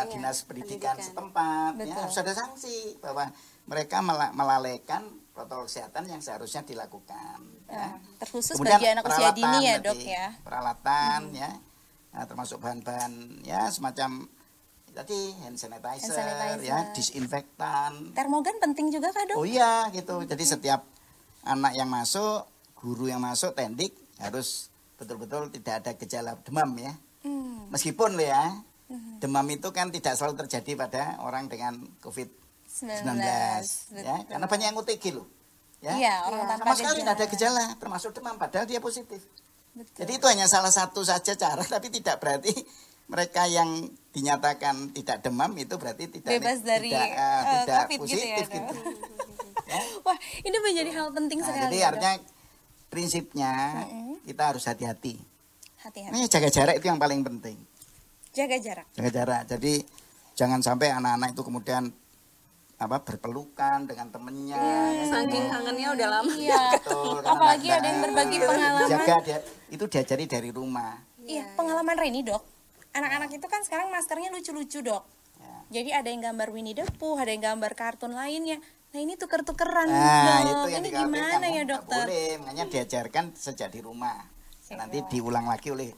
dinas pendidikan setempat, ya harus ada sanksi bahwa mereka melalaikan protokol kesehatan yang seharusnya dilakukan. Ya. Terkhusus Kemudian bagi anak usia dini ya, Dok tadi, ya. peralatan ya, termasuk bahan-bahan ya semacam tadi hand sanitizer, ya, disinfektan. Termogan penting juga kah, Dok? Oh iya gitu. Jadi setiap anak yang masuk, guru yang masuk, tendik harus betul-betul tidak ada gejala demam ya. Meskipun ya, demam itu kan tidak selalu terjadi pada orang dengan COVID-19 ya, karena banyak yang OTG loh. Ya. Iya, orang tanpa sama sekali tidak ada gejala, termasuk demam padahal dia positif. Betul. Jadi itu hanya salah satu saja cara, tapi tidak berarti mereka yang dinyatakan tidak demam itu berarti tidak bebas dari tidak COVID positif gitu ya, gitu. Ya. Wah, ini menjadi hal penting sekali. Jadi artinya prinsipnya kita harus hati-hati. Hati-hati. Ini jaga jarak itu yang paling penting. Jaga jarak. Jaga jarak. Jadi jangan sampai anak-anak itu kemudian berpelukan dengan temennya. Saking kangennya udah lama. Iya. Betul, Apalagi ada yang berbagi pengalaman. Jaga itu diajari dari rumah. Iya, pengalaman Reni, Dok. Anak-anak itu kan sekarang maskernya lucu-lucu, Dok. Ya. Jadi ada yang gambar Winnie the Pooh, ada yang gambar kartun lainnya. Nah ini tuker-tukeran, Dok. Itu yang ini gimana ya, Dokter? Boleh, makanya diajarkan sejak di rumah. Nanti diulang lagi oleh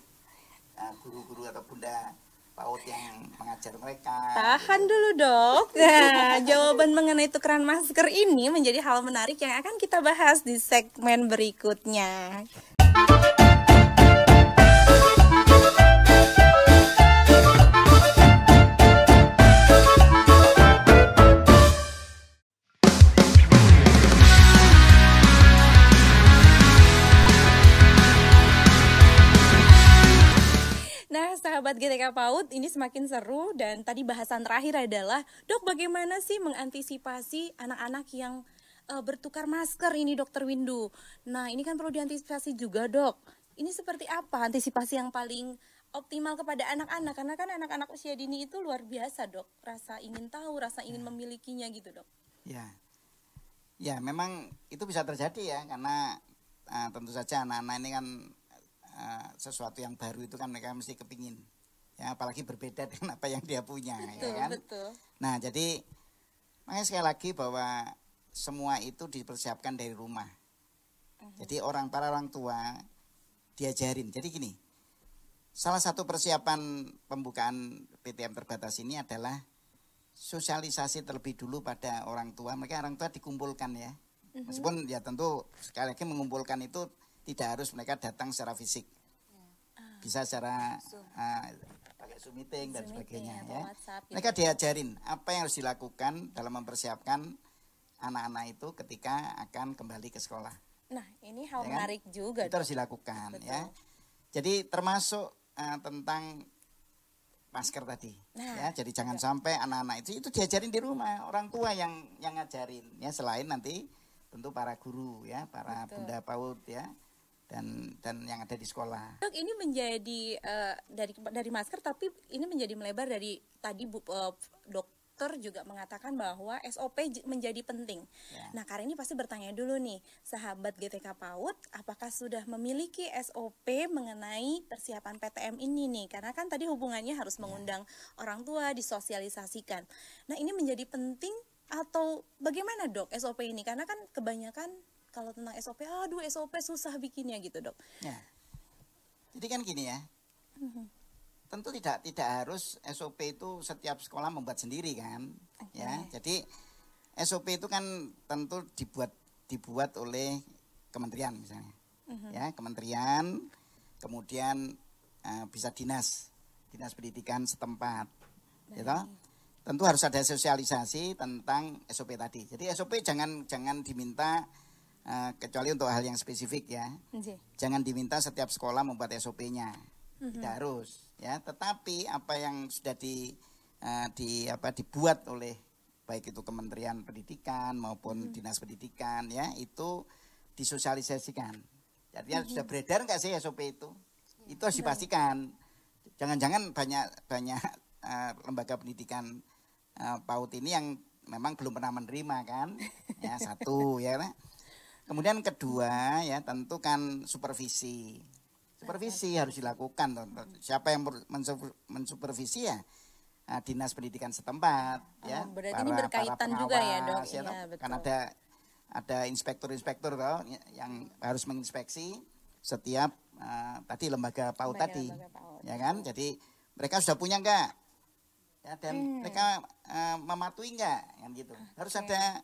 guru-guru atau bunda PAUD yang mengajar mereka. Tahan dulu dok. Nah, jawaban mengenai tukeran masker ini menjadi hal menarik yang akan kita bahas di segmen berikutnya. Sahabat GTK PAUD, ini semakin seru dan tadi bahasan terakhir adalah, dok bagaimana sih mengantisipasi anak-anak yang bertukar masker ini dokter Windu. Nah ini kan perlu diantisipasi juga dok. Ini seperti apa antisipasi yang paling optimal kepada anak-anak? Karena kan anak-anak usia dini itu luar biasa dok. Rasa ingin tahu, rasa ingin memilikinya gitu dok. Ya memang itu bisa terjadi ya. Karena tentu saja anak-anak ini kan sesuatu yang baru itu kan mereka mesti kepingin ya, apalagi berbeda dengan apa yang dia punya. Betul, ya kan? Betul. Nah jadi makanya sekali lagi bahwa semua itu dipersiapkan dari rumah. Jadi para orang tua diajarin. Jadi gini, salah satu persiapan pembukaan PTM terbatas ini adalah sosialisasi terlebih dulu pada orang tua. Mereka orang tua dikumpulkan ya, meskipun ya tentu sekali lagi mengumpulkan itu tidak harus mereka datang secara fisik, bisa secara pakai Zoom meeting dan sebagainya ya. Mereka diajarin apa yang harus dilakukan dalam mempersiapkan anak-anak itu ketika akan kembali ke sekolah. Nah ini hal menarik juga. Itu harus dilakukan. Betul. Ya. Jadi termasuk tentang masker tadi. Ya, jadi jangan sampai anak-anak itu diajarin di rumah, orang tua yang ngajarin ya, selain nanti tentu para guru ya, para bunda PAUD ya. Dan yang ada di sekolah. Dok, ini menjadi dari masker, tapi ini menjadi melebar dari tadi dokter juga mengatakan bahwa SOP menjadi penting. Ya. Nah, karena ini pasti bertanya dulu nih, sahabat GTK PAUD, apakah sudah memiliki SOP mengenai persiapan PTM ini nih? Karena kan tadi hubungannya harus mengundang orang tua, disosialisasikan. Nah, ini menjadi penting atau bagaimana dok SOP ini? Karena kan kebanyakan kalau tentang SOP, aduh SOP susah bikinnya gitu dok. Ya. Jadi kan gini ya, tentu tidak harus SOP itu setiap sekolah membuat sendiri kan. Ya, jadi SOP itu kan tentu dibuat oleh kementerian misalnya. Ya, kementerian, kemudian bisa dinas pendidikan setempat. Gitu. Tentu harus ada sosialisasi tentang SOP tadi. Jadi SOP jangan diminta kecuali untuk hal yang spesifik ya. Jangan diminta setiap sekolah membuat SOP-nya. Tidak harus ya, tetapi apa yang sudah dibuat oleh baik itu Kementerian Pendidikan maupun Dinas Pendidikan ya, itu disosialisasikan. Jadi sudah beredar enggak sih SOP itu? Itu harus dipastikan. Jangan-jangan banyak lembaga pendidikan PAUD ini yang memang belum pernah menerima kan. Ya, satu ya. Kemudian kedua ya, tentu kan supervisi harus dilakukan. Siapa yang mensupervisi ya dinas pendidikan setempat ya. Berarti ini berkaitan para juga ya dok. Ya, betul. Kan ada inspektur yang harus menginspeksi setiap tadi lembaga PAUD tadi, ya kan. Jadi mereka sudah punya enggak ya, dan mereka mematuhi enggak kan gitu. Harus ada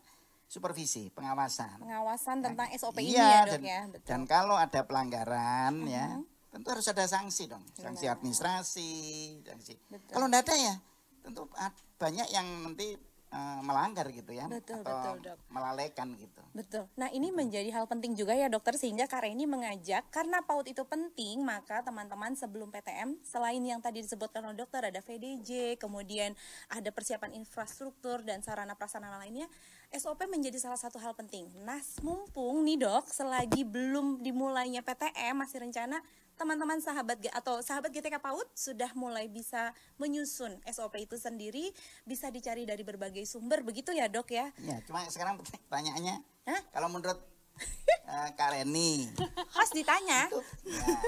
supervisi, pengawasan tentang SOP ini ya dok ya. Betul. Dan kalau ada pelanggaran ya, tentu harus ada sanksi dong, sanksi administrasi, sanksi. Kalau enggak ada ya, tentu banyak yang nanti melanggar gitu ya, betul, dok. Melalaikan gitu. Betul. Nah ini menjadi hal penting juga ya dokter, sehingga Kak Reni mengajak, karena PAUD itu penting, maka teman-teman sebelum PTM, selain yang tadi disebutkan oleh dokter, ada VDJ, kemudian ada persiapan infrastruktur dan sarana prasarana lainnya, SOP menjadi salah satu hal penting. Nah mumpung nih dok, selagi belum dimulainya PTM, masih rencana, teman-teman sahabat GTK PAUD sudah mulai bisa menyusun SOP itu sendiri, bisa dicari dari berbagai sumber, begitu ya dok ya? Ya, cuma sekarang pertanyaannya, kalau menurut Kak Reni, harus ditanya.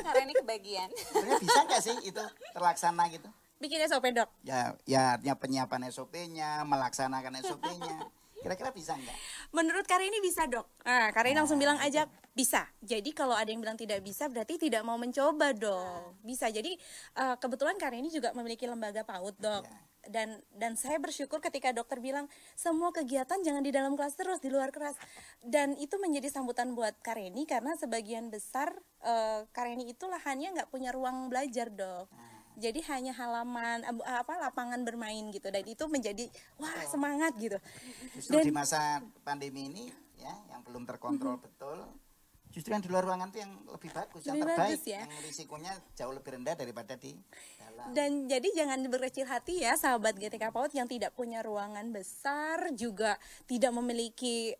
Kak Reni kebagian. Sebenarnya bisa nggak sih itu terlaksana gitu? Bikin SOP dok? Ya artinya penyiapan SOP-nya, melaksanakan SOP-nya. Kira-kira bisa nggak? Menurut Karini bisa, Dok. Nah, Karini langsung bilang aja bisa. Jadi kalau ada yang bilang tidak bisa berarti tidak mau mencoba dong. Bisa. Jadi kebetulan Karini juga memiliki lembaga PAUD, Dok. Ya. Dan saya bersyukur ketika dokter bilang semua kegiatan jangan di dalam kelas terus, di luar kelas. Dan itu menjadi sambutan buat Karini karena sebagian besar Karini itu lahannya nggak punya ruang belajar, Dok. Jadi hanya halaman lapangan bermain gitu, dan itu menjadi wah semangat gitu. Justru di masa pandemi ini ya yang belum terkontrol betul, justru yang di luar ruangan itu yang lebih bagus, yang Lebih terbaik, bagus, ya. yang risikonya jauh lebih rendah daripada di dalam. Dan jadi jangan berkecil hati ya sahabat GTK PAUD yang tidak punya ruangan besar, juga tidak memiliki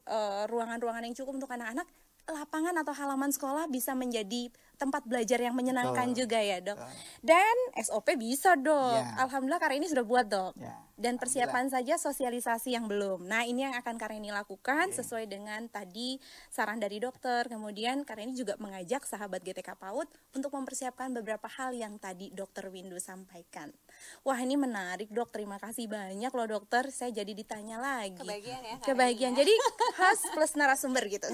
ruangan-ruangan yang cukup untuk anak-anak. Lapangan atau halaman sekolah bisa menjadi tempat belajar yang menyenangkan juga ya, Dok. Dan SOP bisa, Dok. Ya. Alhamdulillah Karini sudah buat, Dok. Ya. Dan persiapan saja sosialisasi yang belum. Nah, ini yang akan Karini lakukan sesuai dengan tadi saran dari dokter. Kemudian Karini juga mengajak sahabat GTK PAUD untuk mempersiapkan beberapa hal yang tadi Dokter Windu sampaikan. Wah, ini menarik, Dok. Terima kasih banyak loh, Dokter. Saya jadi ditanya lagi. Kebagian ya, Karini, Kebagian. ya. Jadi host plus narasumber gitu.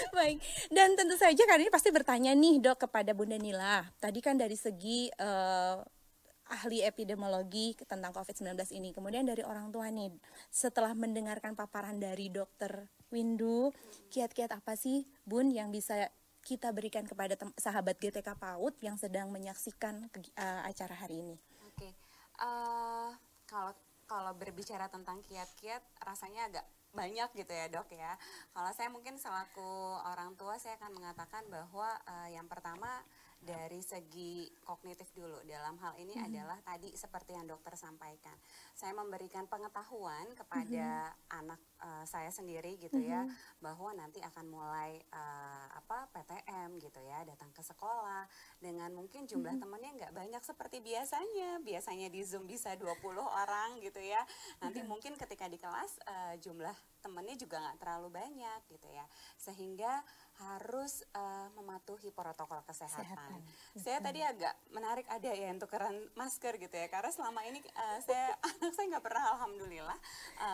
Baik, dan tentu saja kali ini pasti bertanya nih, Dok, kepada Bunda Nila. Tadi kan dari segi ahli epidemiologi tentang COVID-19 ini, kemudian dari orang tua nih, setelah mendengarkan paparan dari Dokter Windu, kiat-kiat apa sih, Bun, yang bisa kita berikan kepada sahabat GTK PAUD yang sedang menyaksikan acara hari ini? Oke, kalau berbicara tentang kiat-kiat, rasanya agak banyak gitu ya, Dok ya. Kalau saya mungkin selaku orang tua, saya akan mengatakan bahwa yang pertama dari segi kognitif dulu dalam hal ini adalah tadi seperti yang dokter sampaikan. Saya memberikan pengetahuan kepada anak saya sendiri gitu ya, bahwa nanti akan mulai PTM gitu ya, datang ke sekolah dengan mungkin jumlah temannya nggak banyak seperti biasanya. Biasanya di Zoom bisa 20 orang gitu ya. Nanti mungkin ketika di kelas jumlah temannya juga nggak terlalu banyak gitu ya, sehingga harus mematuhi protokol kesehatan. Saya tadi agak menarik ada ya yang tukeran masker gitu ya, karena selama ini anak saya nggak pernah, alhamdulillah,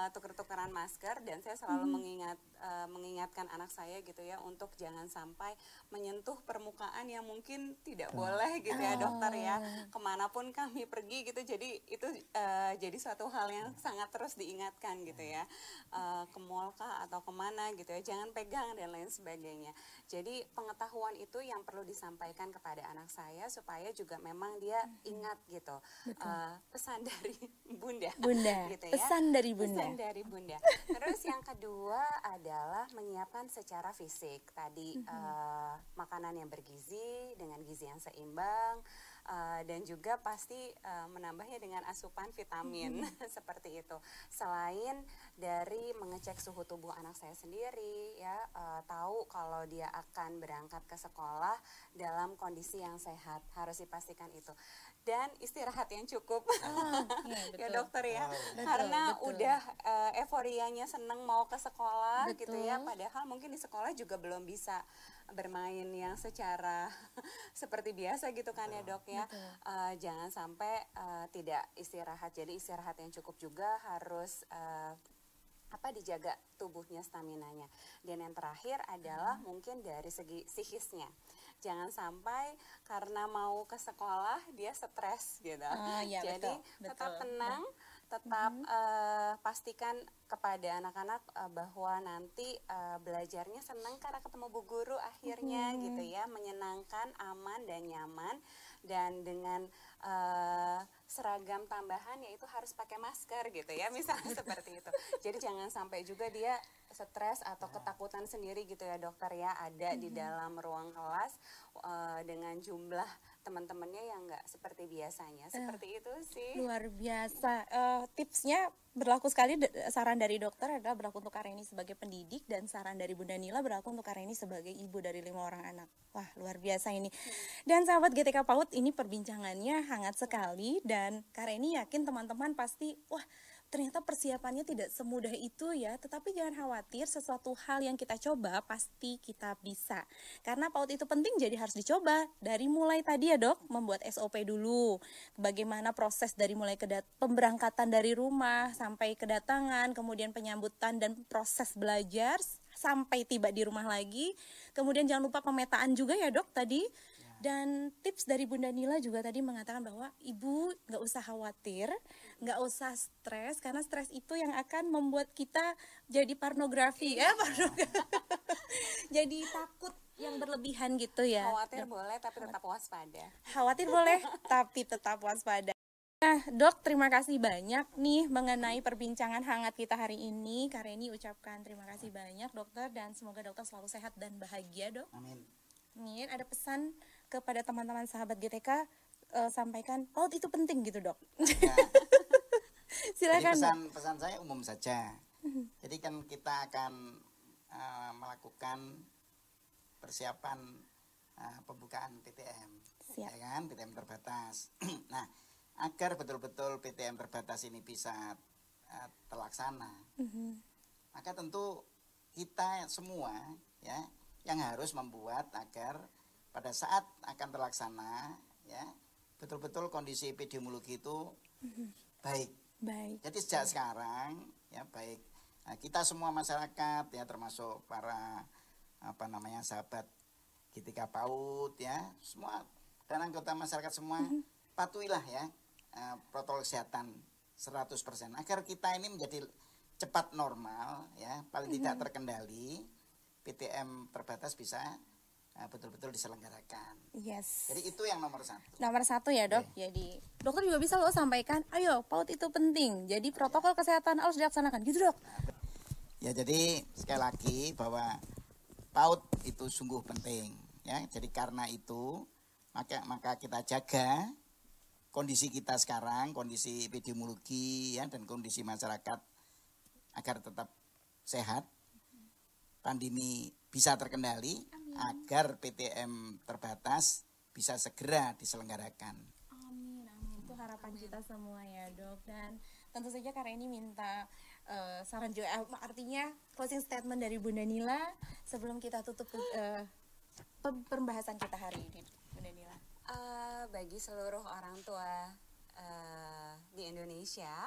tuker-tukeran masker, dan saya selalu mengingatkan anak saya gitu ya untuk jangan sampai menyentuh permukaan yang mungkin tidak boleh gitu ya, dokter ya, kemanapun kami pergi gitu. Jadi itu jadi suatu hal yang sangat terus diingatkan gitu ya, ke mall kah atau kemana gitu ya, jangan pegang dan lain sebagainya. Jadi pengetahuan itu yang perlu disampaikan kepada anak saya supaya juga memang dia ingat gitu, pesan dari Bunda gitu ya, pesan dari Bunda. Pesan dari Bunda. Terus yang kedua adalah menyiapkan secara fisik tadi, makanan yang bergizi dengan gizi yang seimbang, dan juga pasti menambahnya dengan asupan vitamin seperti itu. Selain dari mengecek suhu tubuh anak saya sendiri ya, tahu kalau dia akan berangkat ke sekolah dalam kondisi yang sehat, harus dipastikan itu. Dan istirahat yang cukup, ya dokter ya, karena udah euforianya seneng mau ke sekolah gitu ya, padahal mungkin di sekolah juga belum bisa bermain yang secara seperti biasa gitu kan ya, Dok ya. Jangan sampai tidak istirahat. Jadi istirahat yang cukup juga harus dijaga tubuhnya, staminanya. Dan yang terakhir adalah mungkin dari segi psikisnya. Jangan sampai karena mau ke sekolah dia stres gitu. Jadi tetap tenang, tetap pastikan kepada anak-anak bahwa nanti belajarnya senang karena ketemu bu guru akhirnya gitu ya, menyenangkan, aman dan nyaman, dan dengan seragam tambahan yaitu harus pakai masker gitu ya, misalnya seperti itu. Jadi jangan sampai juga dia stres atau ketakutan sendiri gitu ya, dokter ya, ada di dalam ruang kelas dengan jumlah teman-temannya yang nggak seperti biasanya. Seperti itu sih. Luar biasa. Tipsnya berlaku sekali. Saran dari dokter adalah berlaku untuk Karini sebagai pendidik, dan saran dari Bunda Nila berlaku untuk Karini sebagai ibu dari 5 orang anak. Wah, luar biasa ini. Dan sahabat GTK PAUD, ini perbincangannya hangat sekali, dan Karini yakin teman-teman pasti ternyata persiapannya tidak semudah itu ya. Tetapi jangan khawatir, sesuatu hal yang kita coba pasti kita bisa. Karena PAUD itu penting, jadi harus dicoba. Dari mulai tadi ya dok, membuat SOP dulu. Bagaimana proses dari mulai pemberangkatan dari rumah sampai kedatangan, kemudian penyambutan dan proses belajar sampai tiba di rumah lagi. Kemudian jangan lupa pemetaan juga ya dok tadi. Dan tips dari Bunda Nila juga tadi mengatakan bahwa ibu nggak usah khawatir, nggak usah stres, karena stres itu yang akan membuat kita jadi pornografi ya, jadi takut yang berlebihan gitu ya. Khawatir boleh tapi tetap waspada. Khawatir boleh tapi tetap waspada. Nah dok, terima kasih banyak nih mengenai perbincangan hangat kita hari ini. Kak Reni ucapkan terima kasih banyak dokter, dan semoga dokter selalu sehat dan bahagia dok. Amin. Amin. Ada pesan kepada teman-teman sahabat GTK, sampaikan PAUD itu penting gitu dok. Ya. Silakan. Jadi pesan saya umum saja. Jadi kan kita akan melakukan persiapan pembukaan PTM, Siap. ya kan, PTM terbatas. Nah, agar betul-betul PTM terbatas ini bisa terlaksana, maka tentu kita semua ya yang harus membuat agar pada saat akan terlaksana ya betul-betul kondisi epidemiologi itu baik. Jadi sejak sekarang ya baik kita semua masyarakat ya, termasuk para sahabat GTK PAUD ya, semua dan anggota masyarakat semua patuhilah ya protokol kesehatan 100% agar kita ini menjadi cepat normal ya, paling tidak terkendali. PTM terbatas bisa betul-betul diselenggarakan. Yes. Jadi itu yang nomor satu. Nomor satu ya dok. Okay. Jadi dokter juga bisa loh sampaikan, ayo PAUD itu penting. Jadi protokol kesehatan harus dilaksanakan, gitu dok. Ya jadi sekali lagi bahwa PAUD itu sungguh penting ya. Jadi karena itu maka kita jaga kondisi kita sekarang, kondisi epidemiologi ya dan kondisi masyarakat agar tetap sehat. Pandemi bisa terkendali. Amin. Agar PTM terbatas bisa segera diselenggarakan. Amin, amin. Itu harapan kita semua ya dok. Dan tentu saja karena ini minta saran juga, artinya closing statement dari Bunda Nila sebelum kita tutup pembahasan kita hari ini, Bunda Nila. Bagi seluruh orang tua di Indonesia,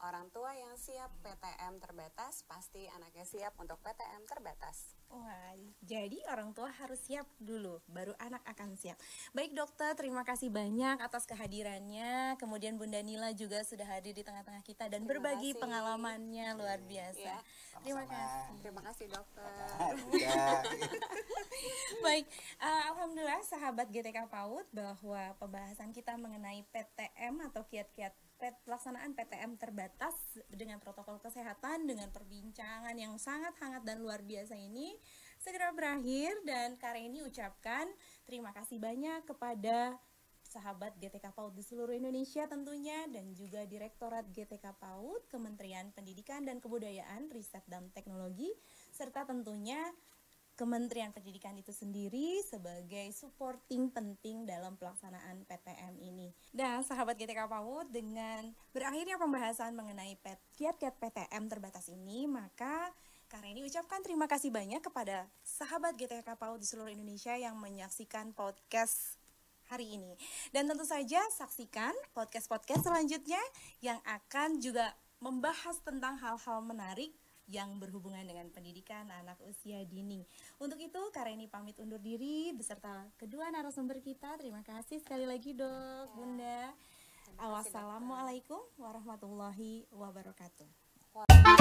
orang tua yang siap PTM terbatas, pasti anaknya siap untuk PTM terbatas. Wah, jadi orang tua harus siap dulu, baru anak akan siap. Baik dokter, terima kasih banyak atas kehadirannya. Kemudian Bunda Nila juga sudah hadir di tengah-tengah kita dan berbagi pengalamannya luar biasa. Ya. Terima kasih. Terima kasih dokter. Baik, alhamdulillah sahabat GTK PAUD bahwa pembahasan kita mengenai PTM atau kiat-kiat pelaksanaan PTM terbatas dengan protokol kesehatan, dengan perbincangan yang sangat hangat dan luar biasa ini segera berakhir, dan Kak Reni ucapkan terima kasih banyak kepada sahabat GTK PAUD di seluruh Indonesia tentunya, dan juga Direktorat GTK PAUD, Kementerian Pendidikan dan Kebudayaan, Riset dan Teknologi, serta tentunya Kementerian Pendidikan itu sendiri sebagai supporting penting dalam pelaksanaan PTM ini. Dan sahabat GTK PAUD, dengan berakhirnya pembahasan mengenai kiat-kiat PTM terbatas ini, maka Kak Reni ucapkan terima kasih banyak kepada sahabat GTK PAUD di seluruh Indonesia yang menyaksikan podcast hari ini. Dan tentu saja saksikan podcast-podcast selanjutnya yang akan juga membahas tentang hal-hal menarik yang berhubungan dengan pendidikan anak usia dini. Untuk itu, Kak Reni pamit undur diri beserta kedua narasumber kita. Terima kasih sekali lagi dok, Bunda. Wassalamualaikum warahmatullahi wabarakatuh.